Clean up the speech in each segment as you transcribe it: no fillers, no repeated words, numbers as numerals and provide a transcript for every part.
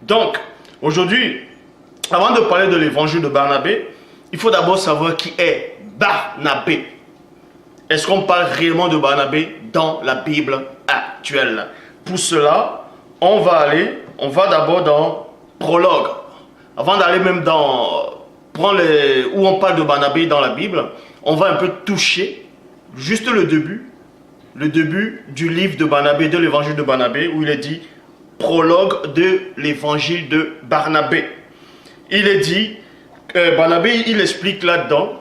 Donc, aujourd'hui, avant de parler de l'évangile de Barnabé, il faut d'abord savoir qui est Barnabé. Est-ce qu'on parle réellement de Barnabé dans la Bible actuelle? Pour cela, on va d'abord dans prologue. Avant d'aller même dans où on parle de Barnabé dans la Bible, on va un peu toucher juste le début du livre de Barnabé, de l'évangile de Barnabé, où il est dit prologue de l'évangile de Barnabé. Il est dit, Barnabé, il explique là-dedans,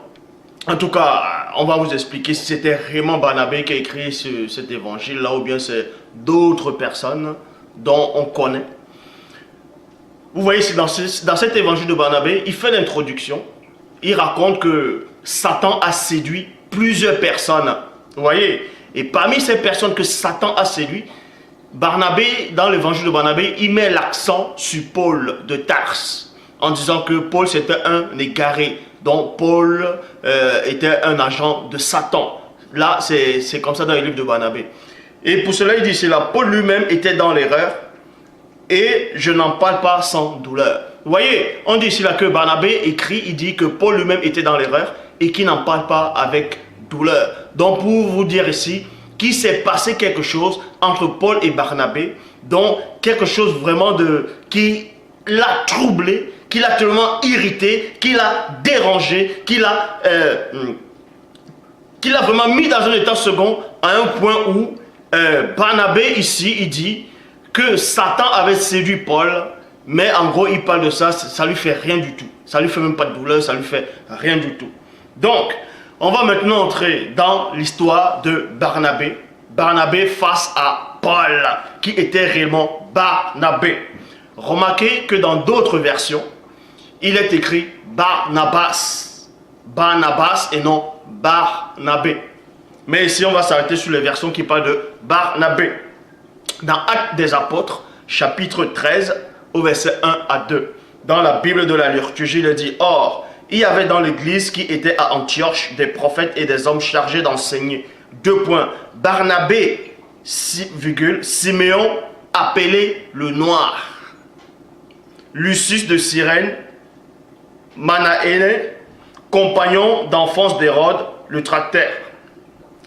en tout cas, on va vous expliquer si c'était vraiment Barnabé qui a écrit cet évangile-là, ou bien c'est d'autres personnes dont on connaît. Vous voyez, dans cet évangile de Barnabé, il fait l'introduction, il raconte que Satan a séduit plusieurs personnes, vous voyez, et parmi ces personnes que Satan a séduit, Barnabé, dans l'évangile de Barnabé, il met l'accent sur Paul de Tarse, en disant que Paul c'était un égaré, donc Paul était un agent de Satan. Là, c'est comme ça dans le livre de Barnabé. Et pour cela, il dit cela, Paul lui-même était dans l'erreur, et je n'en parle pas sans douleur. Vous voyez, on dit ici là que Barnabé écrit, il dit que Paul lui-même était dans l'erreur, et qu'il n'en parle pas avec douleur. Donc pour vous dire ici, qu'il s'est passé quelque chose entre Paul et Barnabé, donc quelque chose vraiment qui l'a troublé, qui l'a tellement irrité, qui l'a dérangé, qui l'a vraiment mis dans un état second, à un point où Barnabé ici, il dit que Satan avait séduit Paul, mais en gros il parle de ça, ça lui fait rien du tout, ça lui fait même pas de douleur, ça lui fait rien du tout. Donc, on va maintenant entrer dans l'histoire de Barnabé. Barnabé face à Paul, qui était réellement Barnabé. Remarquez que dans d'autres versions, il est écrit Barnabas. Barnabas et non Barnabé. Mais ici, on va s'arrêter sur les versions qui parlent de Barnabé. Dans Actes des Apôtres, chapitre 13, au verset 1 à 2. Dans la Bible de la liturgie, il est dit « Or, il y avait dans l'église qui était à Antioche des prophètes et des hommes chargés d'enseigner. » Barnabé, Siméon, appelé le Noir. Lucius de Cyrène, Manahéne, compagnon d'enfance d'Hérode, le tractaire.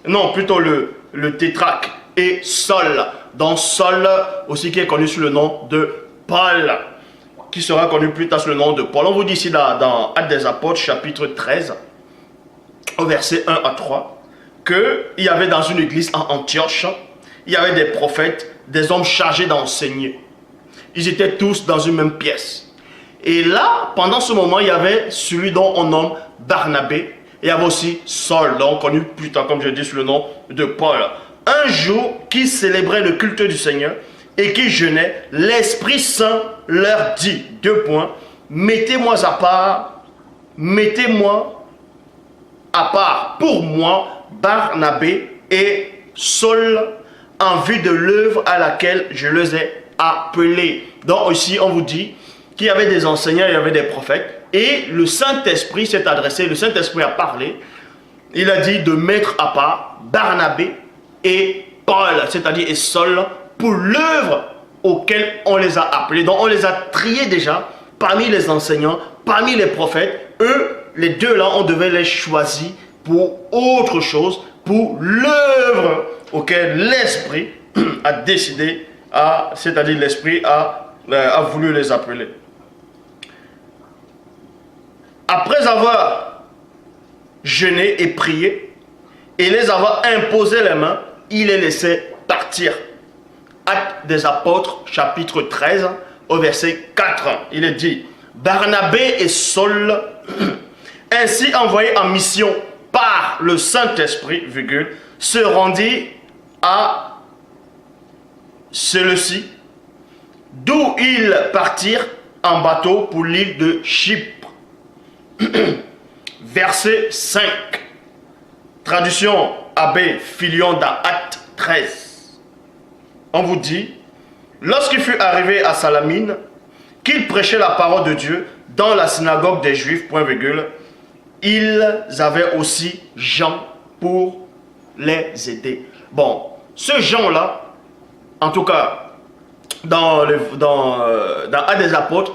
Non, plutôt le tétrarque. Et Saul, dont Saul aussi qui est connu sous le nom de Paul, qui sera connu plus tard sous le nom de Paul. On vous dit ici dans Actes des Apôtres, chapitre 13, au verset 1 à 3, qu'il y avait dans une église en Antioche, il y avait des prophètes, des hommes chargés d'enseigner. Ils étaient tous dans une même pièce. Et là, pendant ce moment, il y avait celui dont on nomme Barnabé. Il y avait aussi Saul, donc connu plus tard, comme je dis, sous le nom de Paul. Un jour, qui célébrait le culte du Seigneur et qui jeûnait, l'Esprit Saint leur dit, mettez-moi à part pour moi, Barnabé et Saul, en vue de l'œuvre à laquelle je les ai appelés. Donc ici, on vous dit qu'il y avait des enseignants, il y avait des prophètes, et le Saint-Esprit s'est adressé, le Saint-Esprit a parlé, il a dit de mettre à part Barnabé et Paul, c'est-à-dire et Saul, pour l'œuvre auquel on les a appelés. Donc on les a triés déjà parmi les enseignants, parmi les prophètes. Eux, les deux là, on devait les choisir pour autre chose, pour l'œuvre auquel l'Esprit a décidé, c'est-à-dire l'Esprit a voulu les appeler. Après avoir jeûné et prié, et les avoir imposé les mains, il les laissait partir. Actes des Apôtres, chapitre 13, au verset 4, il est dit, Barnabé et Saul, ainsi envoyés en mission par le Saint-Esprit, se rendit à celui-ci, d'où ils partirent en bateau pour l'île de Chypre. Verset 5. Traduction Abbé Filion dans Acte 13. On vous dit, lorsqu'il fut arrivé à Salamine, qu'il prêchait la parole de Dieu dans la synagogue des Juifs, ils avaient aussi Jean pour les aider. Bon, ce Jean-là, en tout cas, dans Actes des Apôtres,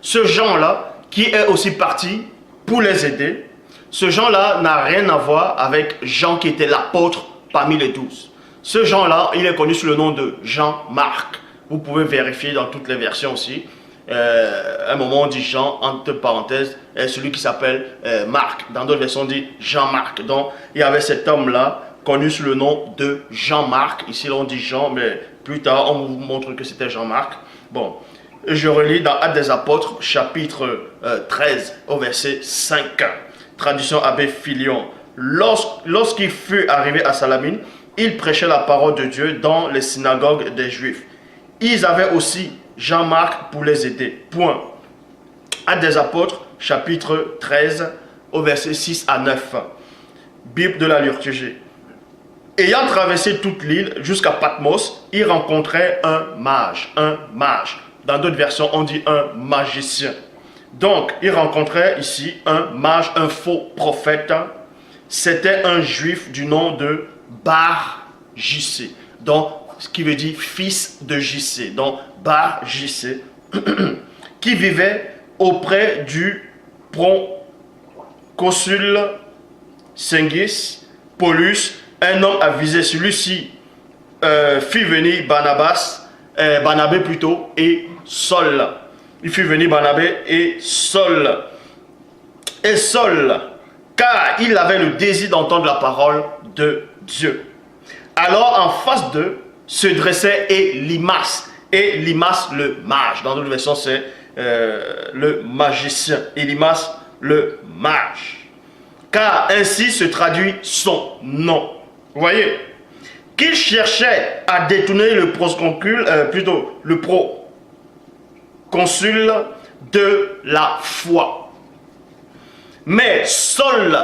ce Jean-là, qui est aussi parti pour les aider, ce Jean-là n'a rien à voir avec Jean qui était l'apôtre parmi les 12. Ce Jean-là, il est connu sous le nom de Jean-Marc. Vous pouvez vérifier dans toutes les versions aussi. À un moment, on dit Jean, entre parenthèses, celui qui s'appelle Marc. Dans d'autres versions, on dit Jean-Marc. Donc, il y avait cet homme-là, connu sous le nom de Jean-Marc. Ici, on dit Jean, mais plus tard, on vous montre que c'était Jean-Marc. Bon, je relis dans Actes des Apôtres, chapitre 13, au verset 5. Traduction Abbé Filion. Lorsqu'il fut arrivé à Salamine, il prêchait la parole de Dieu dans les synagogues des Juifs. Ils avaient aussi Jean-Marc pour les aider. Point. Actes des Apôtres, chapitre 13, au verset 6 à 9. Bible de la liturgie. Ayant traversé toute l'île jusqu'à Patmos, il rencontrait un mage. Un mage. Dans d'autres versions, on dit un magicien. Donc, il rencontrait ici un mage, un faux prophète. C'était un juif du nom de Bar-Jissé. Donc, ce qui veut dire fils de Jissé. Donc, Bar-Jissé, qui vivait auprès du proconsul Sengis Paulus, un homme avisé. Celui-ci fit venir Barnabé plutôt, et Saul. Il fit venir Barnabé et Saul. Et Saul, car il avait le désir d'entendre la parole de Dieu. Alors, en face d'eux, se dressait Élimas. Élimas le mage. Dans d'autres versions, c'est le magicien. Élimas le mage. Car ainsi se traduit son nom. Vous voyez, qu'il cherchait à détourner le proconsul de la foi. Mais Saul,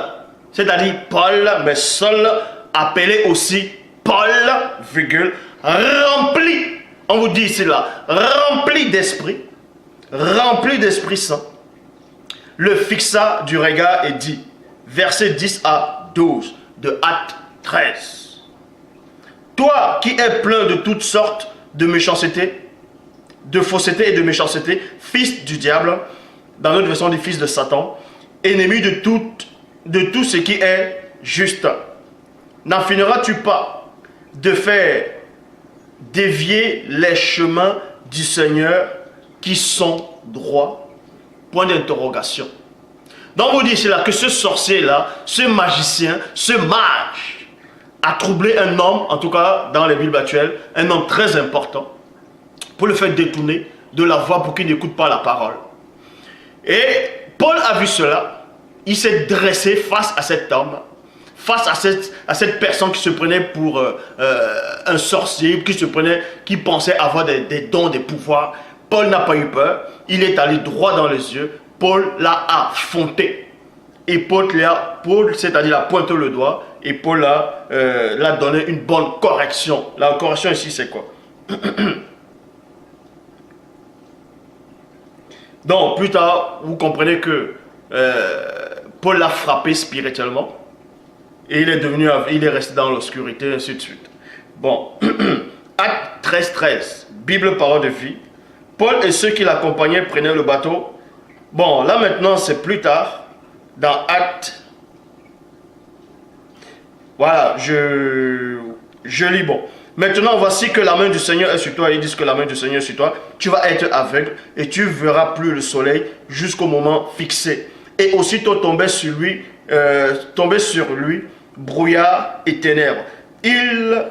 c'est-à-dire Paul, mais Saul, appelé aussi Paul, virgule, rempli, on vous dit ici là, rempli d'esprit saint, le fixa du regard et dit, versets 10 à 12 de Actes 13. Toi qui es plein de toutes sortes de méchanceté, de fausseté et de méchanceté, fils du diable, dans notre version du fils de Satan, ennemi de tout ce qui est juste, n'en finiras-tu pas de faire dévier les chemins du Seigneur qui sont droits? Point d'interrogation. Donc on dit cela, que ce sorcier-là, ce magicien, ce mage, a troublé un homme, en tout cas dans les Bibles actuelles, un homme très important, pour le faire détourner de la voie pour qu'il n'écoute pas la parole. Et Paul a vu cela, il s'est dressé face à cet homme, face à cette personne qui se prenait pour un sorcier, qui pensait avoir des dons, des pouvoirs. Paul n'a pas eu peur, il est allé droit dans les yeux, Paul l'a affronté. Et Paul, c'est-à-dire l'a pointé le doigt, et Paul l'a donné une bonne correction. La correction ici, c'est quoi? Donc, plus tard, vous comprenez que Paul l'a frappé spirituellement, et il est resté dans l'obscurité, ainsi de suite. Bon, Actes 13, Bible, parole de vie. Paul et ceux qui l'accompagnaient prenaient le bateau. Bon, là maintenant, c'est plus tard, dans Actes. Voilà, je lis, bon. Maintenant, voici que la main du Seigneur est sur toi. Ils disent que la main du Seigneur est sur toi. Tu vas être aveugle et tu ne verras plus le soleil jusqu'au moment fixé. Et aussitôt tombait sur lui brouillard et ténèbres. Il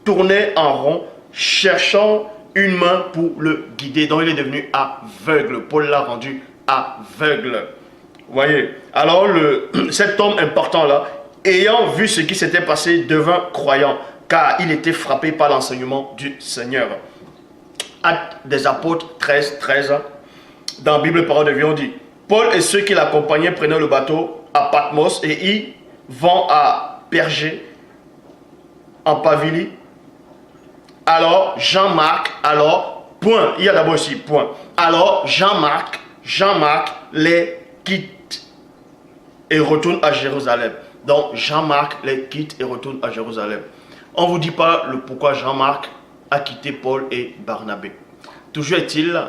tournait en rond, cherchant une main pour le guider. Donc il est devenu aveugle. Paul l'a rendu aveugle. Vous voyez. Alors cet homme important là, ayant vu ce qui s'était passé, devint croyant, car il était frappé par l'enseignement du Seigneur. Actes des Apôtres 13. Dans la Bible Parole de vie, on dit, Paul et ceux qui l'accompagnaient prenaient le bateau à Patmos et ils vont à Pergé, en Pamphylie. Alors Jean-Marc, point, il y a d'abord ici, point. Alors Jean-Marc les quitte et retourne à Jérusalem. Donc Jean-Marc les quitte et retourne à Jérusalem. On ne vous dit pas le pourquoi Jean-Marc a quitté Paul et Barnabé. Toujours est-il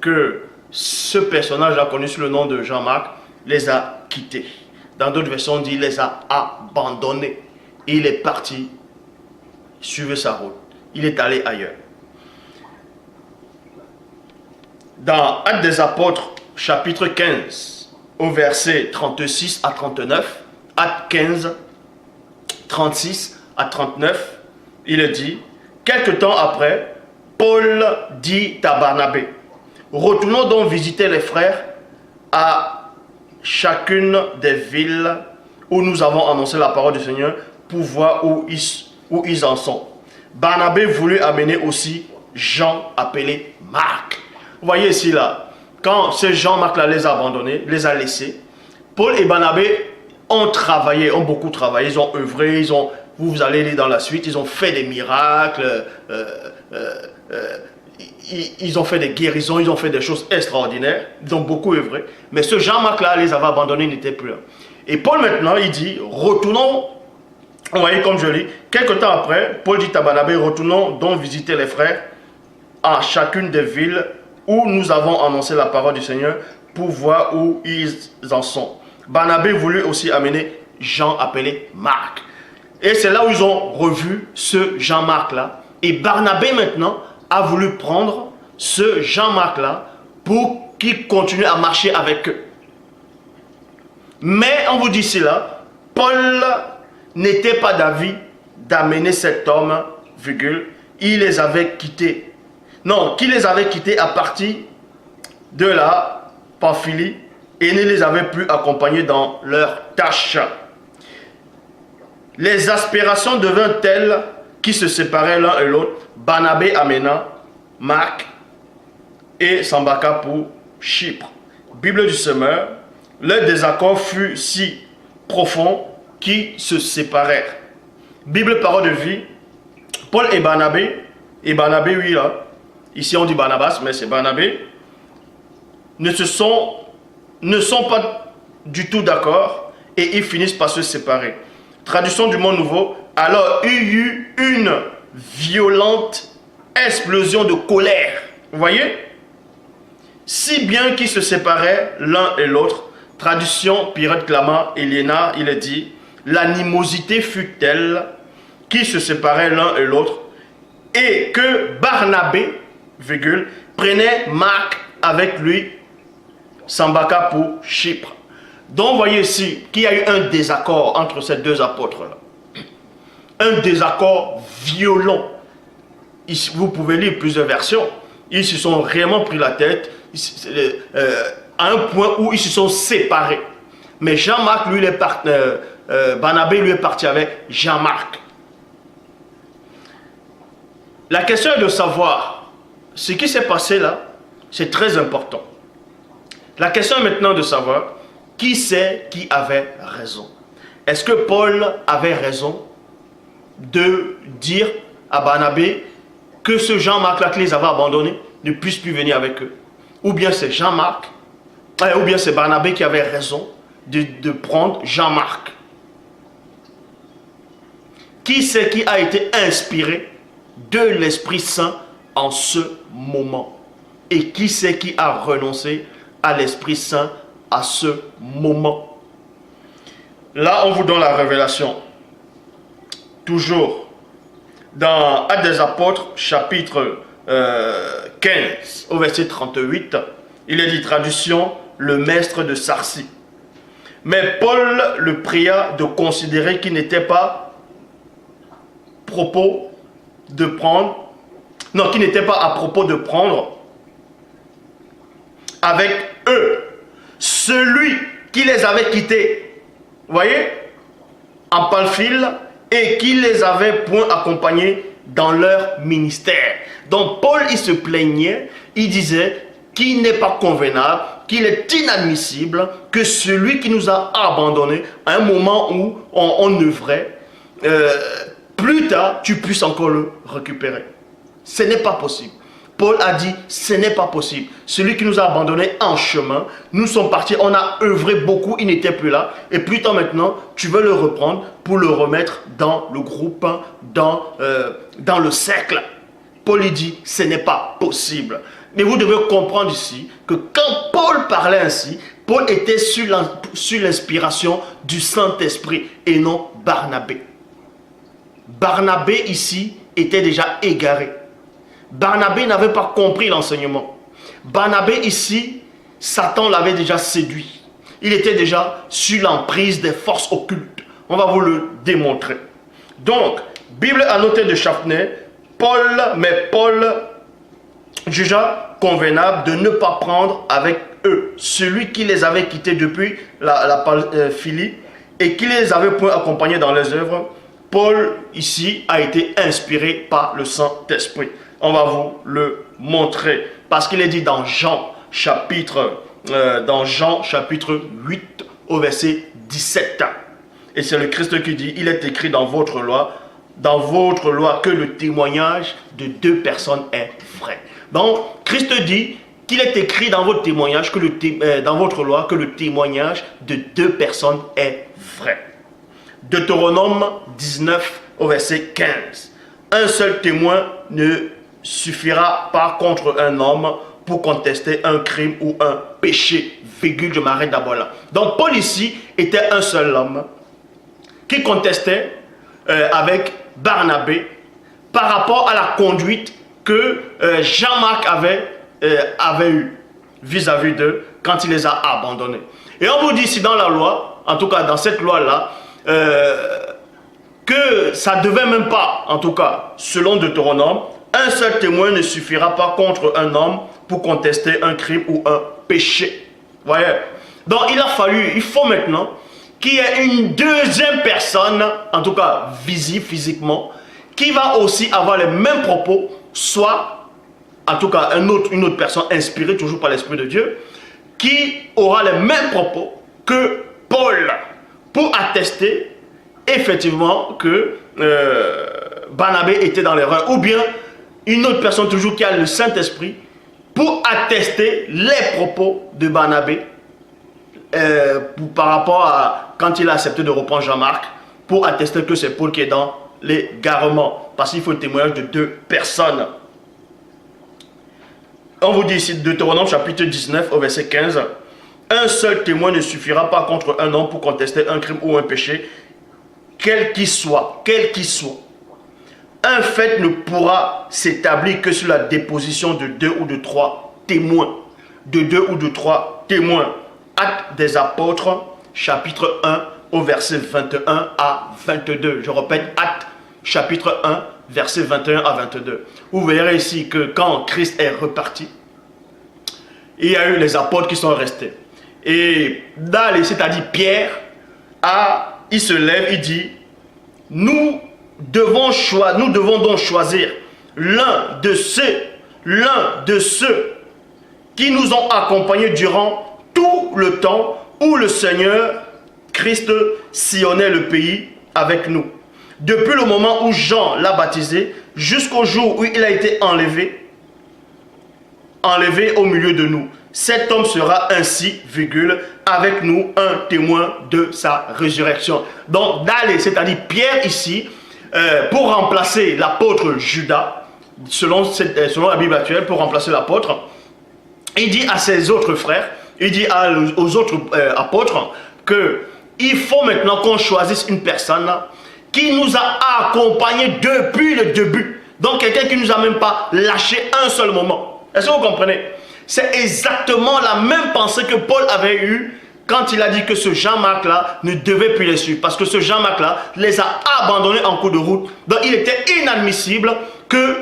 que ce personnage-là, connu sous le nom de Jean-Marc, les a quittés. Dans d'autres versions, on dit il les a abandonnés. Et il est parti suivre sa route. Il est allé ailleurs. Dans Actes des Apôtres, chapitre 15, au verset 36 à 39, Actes 15, 36 à 39, il dit, quelque temps après, Paul dit à Barnabé, retournons donc visiter les frères à chacune des villes où nous avons annoncé la parole du Seigneur pour voir où ils en sont. Barnabé voulut amener aussi Jean appelé Marc. Vous voyez ici là, quand ce Jean-Marc là les a abandonnés, les a laissés, Paul et Barnabé ont travaillé, ont beaucoup travaillé, ils ont œuvré, vous allez lire dans la suite, ils ont fait des miracles, ils ont fait des guérisons, ils ont fait des choses extraordinaires, ils ont beaucoup œuvré. Mais ce Jean-Marc là les avait abandonnés, il n'était plus là. Et Paul maintenant, il dit, retournons, vous voyez comme je lis, quelque temps après, Paul dit à Barnabé, retournons donc visiter les frères à chacune des villes où nous avons annoncé la parole du Seigneur pour voir où ils en sont. Barnabé voulut aussi amener Jean appelé Marc. Et c'est là où ils ont revu ce Jean-Marc là. Et Barnabé maintenant a voulu prendre ce Jean-Marc là pour qu'il continue à marcher avec eux. Mais on vous dit cela, Paul n'était pas d'avis d'amener cet homme, virgule, il les avait quittés. Non, qui les avait quittés à partir de la Pamphylie et ne les avait plus accompagnés dans leurs tâches. Les aspirations devinrent telles qu'ils se séparaient l'un et l'autre. Barnabé amena Marc et s'embarqua pour Chypre. Bible du Semeur, le désaccord fut si profond qu'ils se séparèrent. Bible parole de vie, Paul et Barnabé oui là, ici on dit Barnabas, mais c'est Barnabé, ne sont pas du tout d'accord et ils finissent par se séparer. Traduction du Monde Nouveau, alors il y eut une violente explosion de colère. Vous voyez? Si bien qu'ils se séparaient l'un et l'autre. Traduction Pirate Clama, Eliéna, il est dit, l'animosité fut telle qu'ils se séparaient l'un et l'autre et que Barnabé, virgule, prenait Marc avec lui, s'embarqua pour Chypre. Donc, vous voyez ici qu'il y a eu un désaccord entre ces deux apôtres-là. Un désaccord violent. Ici, vous pouvez lire plusieurs versions. Ils se sont réellement pris la tête à un point où ils se sont séparés. Mais Jean-Marc, lui, Barnabé, lui, est parti avec Jean-Marc. La question est de savoir ce qui s'est passé là, c'est très important. La question est maintenant de savoir qui c'est qui avait raison. Est-ce que Paul avait raison de dire à Barnabé que ce Jean-Marc là qui les avait abandonnés ne puisse plus venir avec eux? Ou bien c'est ou bien c'est Barnabé qui avait raison de prendre Jean-Marc? Qui c'est qui a été inspiré de l'Esprit Saint en ce moment? Et qui c'est qui a renoncé à l'Esprit Saint à ce moment? Là, on vous donne la révélation. Toujours dans Actes des Apôtres, chapitre 15, au verset 38, il est dit, traduction, le maître de Sarsi. Mais Paul le pria de considérer qu'il n'était pas propos de prendre, non, qu'il n'était pas à propos de prendre avec eux celui qui les avait quittés, vous voyez, en Pamphylie, et qui les avait point accompagnés dans leur ministère. Donc Paul, il se plaignait, il disait qu'il n'est pas convenable, qu'il est inadmissible que celui qui nous a abandonnés à un moment où on œuvrait, plus tard, tu puisses encore le récupérer. Ce n'est pas possible. Paul a dit, ce n'est pas possible. Celui qui nous a abandonnés en chemin, nous sommes partis, on a œuvré beaucoup, il n'était plus là. Et plus tard maintenant, tu veux le reprendre pour le remettre dans le groupe, dans le cercle. Paul lui dit, ce n'est pas possible. Mais vous devez comprendre ici que quand Paul parlait ainsi, Paul était sur l'inspiration du Saint-Esprit et non Barnabé. Barnabé ici était déjà égaré. Barnabé n'avait pas compris l'enseignement. Barnabé ici, Satan l'avait déjà séduit. Il était déjà sur l'emprise des forces occultes. On va vous le démontrer. Donc, Bible annotée de Chaffner, Paul jugea convenable de ne pas prendre avec eux celui qui les avait quittés depuis la Pamphylie et qui les avait point accompagnés dans les œuvres. Paul ici a été inspiré par le Saint-Esprit. On va vous le montrer parce qu'il est dit dans Jean chapitre 8 au verset 17. Et c'est le Christ qui dit, il est écrit dans votre loi que le témoignage de deux personnes est vrai. Donc, Christ dit qu'il est écrit dans votre témoignage, dans votre loi, que le témoignage de deux personnes est vrai. Deutéronome 19 au verset 15. Un seul témoin ne suffira pas contre un homme pour contester un crime ou un péché. Virgule, je m'arrête d'abord là. Donc, Paul ici était un seul homme qui contestait avec Barnabé par rapport à la conduite que Jean-Marc avait eue vis-à-vis d'eux quand il les a abandonnés. Et on vous dit ici dans la loi, en tout cas dans cette loi-là, que ça ne devait même pas, en tout cas selon Deutéronome, un seul témoin ne suffira pas contre un homme pour contester un crime ou un péché. Voyez? Donc il faut maintenant qu'il y ait une deuxième personne, en tout cas visible physiquement, qui va aussi avoir les mêmes propos, soit, en tout cas une autre personne inspirée toujours par l'Esprit de Dieu, qui aura les mêmes propos que Paul, pour attester effectivement que Barnabé était dans l'erreur, ou bien une autre personne toujours qui a le Saint-Esprit, pour attester les propos de Barnabé, par rapport à quand il a accepté de reprendre Jean-Marc, pour attester que c'est Paul qui est dans l'égarement, parce qu'il faut un témoignage de deux personnes. On vous dit ici, Deutéronome chapitre 19 au verset 15, un seul témoin ne suffira pas contre un homme pour contester un crime ou un péché, quel qu'il soit. Un fait ne pourra s'établir que sur la déposition de deux ou de trois témoins. Actes des apôtres, chapitre 1, au verset 21 à 22. Je répète, Actes, chapitre 1, verset 21 à 22. Vous verrez ici que quand Christ est reparti, il y a eu les apôtres qui sont restés. Et c'est-à-dire Pierre, il se lève, il dit, nous devons donc choisir l'un de ceux qui nous ont accompagnés durant tout le temps où le Seigneur Christ sillonnait le pays avec nous. Depuis le moment où Jean l'a baptisé, jusqu'au jour où il a été enlevé au milieu de nous. Cet homme sera ainsi, avec nous un témoin de sa résurrection. Donc, c'est-à-dire Pierre ici, pour remplacer l'apôtre Judas, selon la Bible actuelle, pour remplacer l'apôtre, il dit à ses autres frères, il dit aux autres apôtres qu'il faut maintenant qu'on choisisse une personne qui nous a accompagnés depuis le début. Donc quelqu'un qui ne nous a même pas lâché un seul moment. Est-ce que vous comprenez? C'est exactement la même pensée que Paul avait eue quand il a dit que ce Jean-Marc-là ne devait plus les suivre. Parce que ce Jean-Marc-là les a abandonnés en cours de route. Donc il était inadmissible que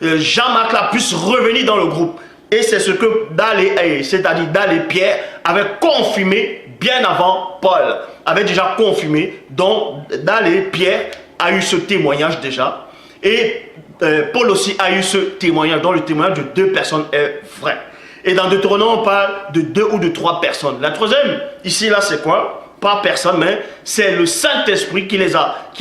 Jean-Marc-là puisse revenir dans le groupe. Et c'est ce que Pierre avait confirmé bien avant Paul. Avait déjà confirmé. Donc Pierre a eu ce témoignage déjà. Et Paul aussi a eu ce témoignage. Donc le témoignage de deux personnes est vrai. Et dans Deutéronome, on parle de deux ou de trois personnes. La troisième, ici, là, c'est quoi? Pas personne, mais c'est le Saint-Esprit qui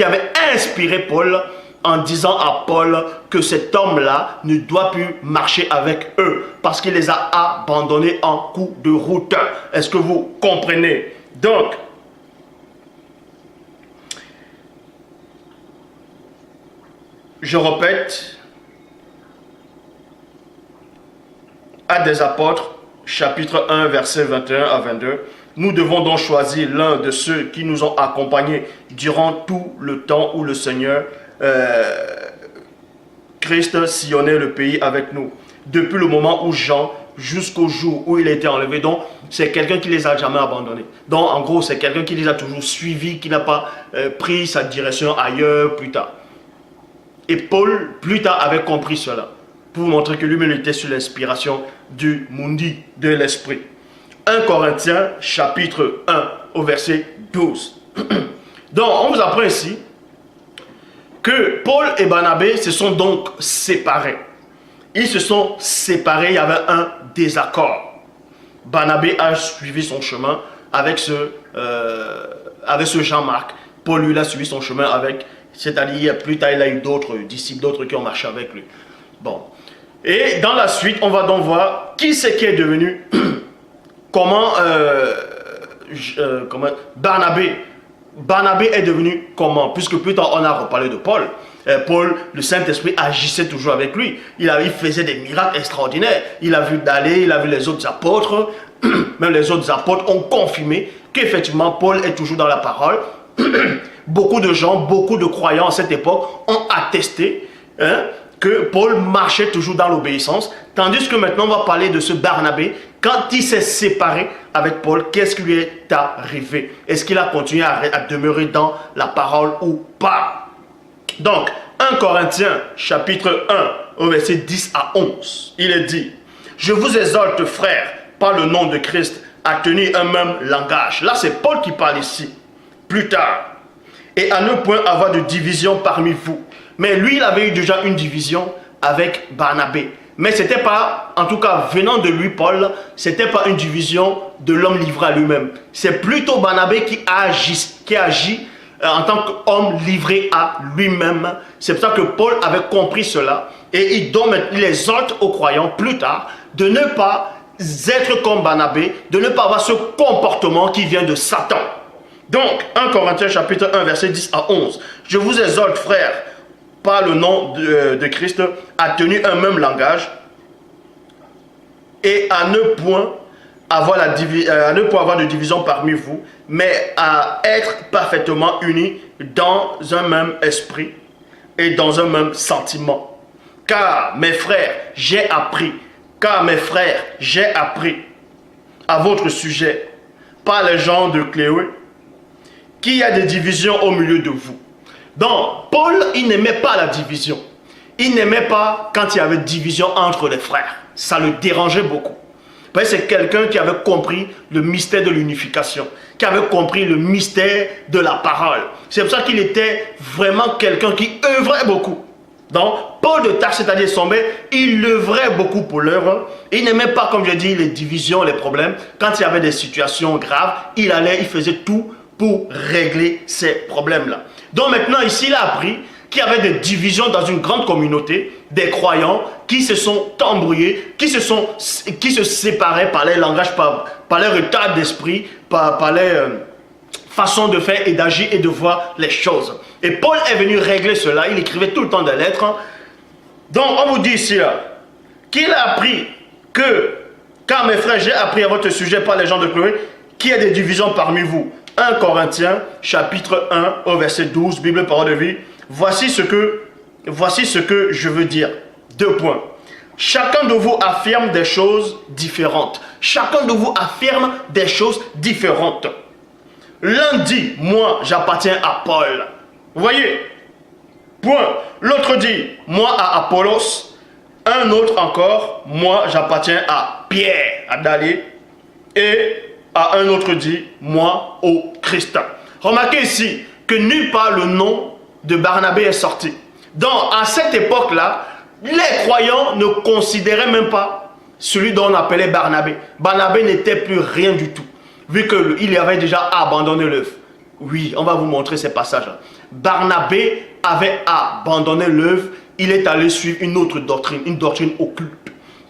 avait inspiré Paul en disant à Paul que cet homme-là ne doit plus marcher avec eux parce qu'il les a abandonnés en cours de route. Est-ce que vous comprenez? Donc, je répète, Actes des Apôtres, chapitre 1, versets 21 à 22. Nous devons donc choisir l'un de ceux qui nous ont accompagnés durant tout le temps où le Seigneur Christ sillonnait le pays avec nous. Depuis le moment où Jean, jusqu'au jour où il a été enlevé, donc c'est quelqu'un qui les a jamais abandonnés. Donc en gros, c'est quelqu'un qui les a toujours suivis, qui n'a pas pris sa direction ailleurs plus tard. Et Paul, plus tard, avait compris cela, pour vous montrer que lui-même était sous l'inspiration du mundi, de l'esprit. 1 Corinthiens, chapitre 1, au verset 12. Donc, on vous apprend ici que Paul et Barnabé se sont donc séparés. Ils se sont séparés, il y avait un désaccord. Barnabé a suivi son chemin avec ce Jean-Marc. Paul, lui, a suivi son chemin avec, c'est-à-dire plus tard, il a eu d'autres disciples, d'autres qui ont marché avec lui. Bon. Et dans la suite, on va donc voir qui c'est qui est devenu, comment Barnabé est devenu comment, puisque plus tard, on a reparlé de Paul. Paul, le Saint-Esprit agissait toujours avec lui. Il faisait des miracles extraordinaires. Il a vu d'aller, il a vu les autres apôtres. Même les autres apôtres ont confirmé qu'effectivement, Paul est toujours dans la parole. Beaucoup de gens, beaucoup de croyants à cette époque ont attesté que Paul marchait toujours dans l'obéissance. Tandis que maintenant, on va parler de ce Barnabé. Quand il s'est séparé avec Paul, qu'est-ce qui lui est arrivé? Est-ce qu'il a continué à demeurer dans la parole ou pas? Donc, 1 Corinthiens, chapitre 1, au verset 10 à 11, il est dit: « Je vous exhorte, frères, par le nom de Christ, à tenir un même langage. » Là, c'est Paul qui parle ici. Plus tard. « Et à ne point avoir de division parmi vous. » Mais lui, il avait eu déjà une division avec Barnabé. Mais ce n'était pas, en tout cas venant de lui, Paul, ce n'était pas une division de l'homme livré à lui-même. C'est plutôt Barnabé qui agit en tant qu'homme livré à lui-même. C'est pour ça que Paul avait compris cela. Et il exhorte aux croyants plus tard de ne pas être comme Barnabé, de ne pas avoir ce comportement qui vient de Satan. Donc, 1 Corinthiens chapitre 1, verset 10 à 11. « Je vous exhorte, frères, par le nom de Christ, à tenir un même langage et à ne point avoir de division parmi vous, mais à être parfaitement unis dans un même esprit et dans un même sentiment. Car mes frères, j'ai appris à votre sujet, par les gens de Chloé, qu'il y a des divisions au milieu de vous. » Donc, Paul, il n'aimait pas la division. Il n'aimait pas quand il y avait division entre les frères. Ça le dérangeait beaucoup. Parce que c'est quelqu'un qui avait compris le mystère de l'unification, qui avait compris le mystère de la parole. C'est pour ça qu'il était vraiment quelqu'un qui œuvrait beaucoup. Donc, Paul de Tarse, c'est-à-dire son maître, il œuvrait beaucoup pour l'œuvre. Il n'aimait pas, comme je dis, les divisions, les problèmes. Quand il y avait des situations graves, il faisait tout pour régler ces problèmes-là. Donc maintenant, ici, il a appris qu'il y avait des divisions dans une grande communauté, des croyants qui se sont embrouillés, qui se séparaient par les langages, par leur état d'esprit, par les façons de faire et d'agir et de voir les choses. Et Paul est venu régler cela, il écrivait tout le temps des lettres. Donc on vous dit ici qu'il a appris que, car mes frères, j'ai appris à votre sujet par les gens de Chloé, qu'il y a des divisions parmi vous. 1 Corinthiens, chapitre 1, au verset 12, Bible Parole de Vie. Voici ce que je veux dire. 2 points. Chacun de vous affirme des choses différentes. Chacun de vous affirme des choses différentes. L'un dit, moi j'appartiens à Paul. Vous voyez? Point. L'autre dit, moi à Apollos. Un autre encore, moi j'appartiens à Pierre, à Dalé. Et à un autre dit, moi au Christ. Remarquez ici que nulle part le nom de Barnabé est sorti. Donc à cette époque-là, les croyants ne considéraient même pas celui dont on appelait Barnabé. Barnabé n'était plus rien du tout, vu qu'il avait déjà abandonné l'œuvre. Oui, on va vous montrer ces passages-là. Barnabé avait abandonné l'œuvre, il est allé suivre une autre doctrine, une doctrine occulte.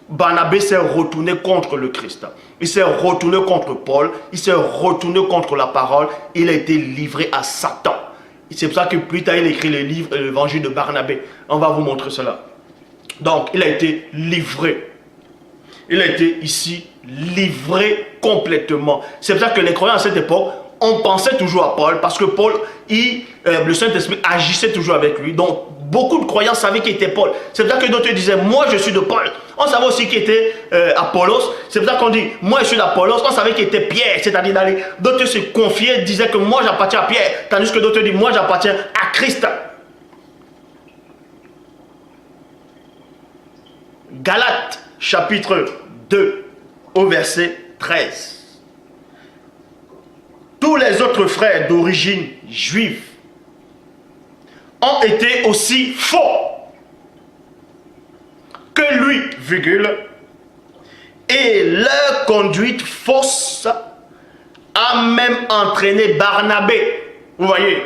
Barnabé s'est retourné contre le Christ. Il s'est retourné contre Paul. Il s'est retourné contre la parole. Il a été livré à Satan. C'est pour ça que plus tard, il écrit le livre, l'évangile de Barnabé. On va vous montrer cela. Donc, il a été livré. Il a été ici livré complètement. C'est pour ça que les croyants à cette époque, on pensait toujours à Paul, parce que Paul, le Saint-Esprit agissait toujours avec lui. Donc, beaucoup de croyants savaient qui était Paul. C'est pour ça que d'autres disaient, moi je suis de Paul. On savait aussi qui était Apollos. C'est pour ça qu'on dit, moi je suis d'Apollos. On savait qui était Pierre, c'est-à-dire d'aller. D'autres se confiaient, disaient que moi j'appartiens à Pierre. Tandis que d'autres disent, moi j'appartiens à Christ. Galates, chapitre 2, au verset 13. Tous les autres frères d'origine juive ont été aussi faux que lui, virgule, et leur conduite fausse a même entraîné Barnabé. Vous voyez,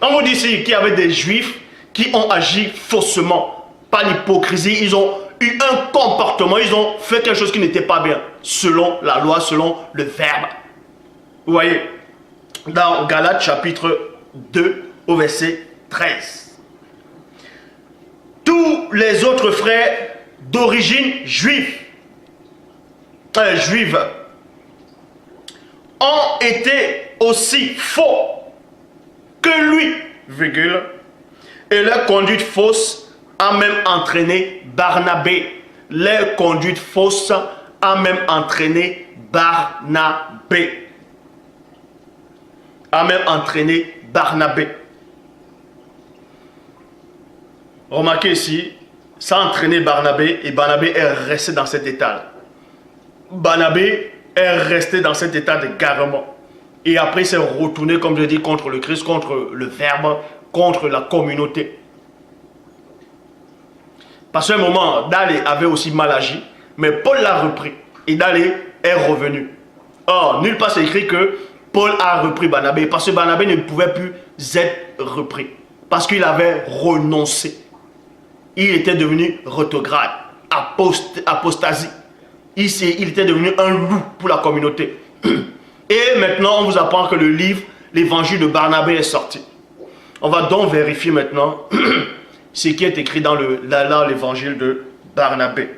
on vous dit ici qu'il y avait des juifs qui ont agi faussement, pas l'hypocrisie, ils ont eu un comportement, ils ont fait quelque chose qui n'était pas bien, selon la loi, selon le verbe. Vous voyez, dans Galates chapitre 2 au verset 13. Tous les autres frères d'origine juive ont été aussi faux que lui, virgule, et leur conduite fausse a même entraîné Barnabé. Leur conduite fausse a même entraîné Barnabé. A même entraîné Barnabé. Remarquez ici, ça a entraîné Barnabé et Barnabé est resté dans cet état. Barnabé est resté dans cet état d'égarement. Et après, il s'est retourné, comme je dis, contre le Christ, contre le Verbe, contre la communauté. Parce qu'à un moment, Dallé avait aussi mal agi, mais Paul l'a repris. Et Dallé est revenu. Or, nulle part c'est écrit que Paul a repris Barnabé, parce que Barnabé ne pouvait plus être repris. Parce qu'il avait renoncé. Il était devenu rétrograde, apostasie. Il était devenu un loup pour la communauté. Et maintenant, on vous apprend que le livre, l'évangile de Barnabé est sorti. On va donc vérifier maintenant ce qui est écrit dans l'évangile de Barnabé.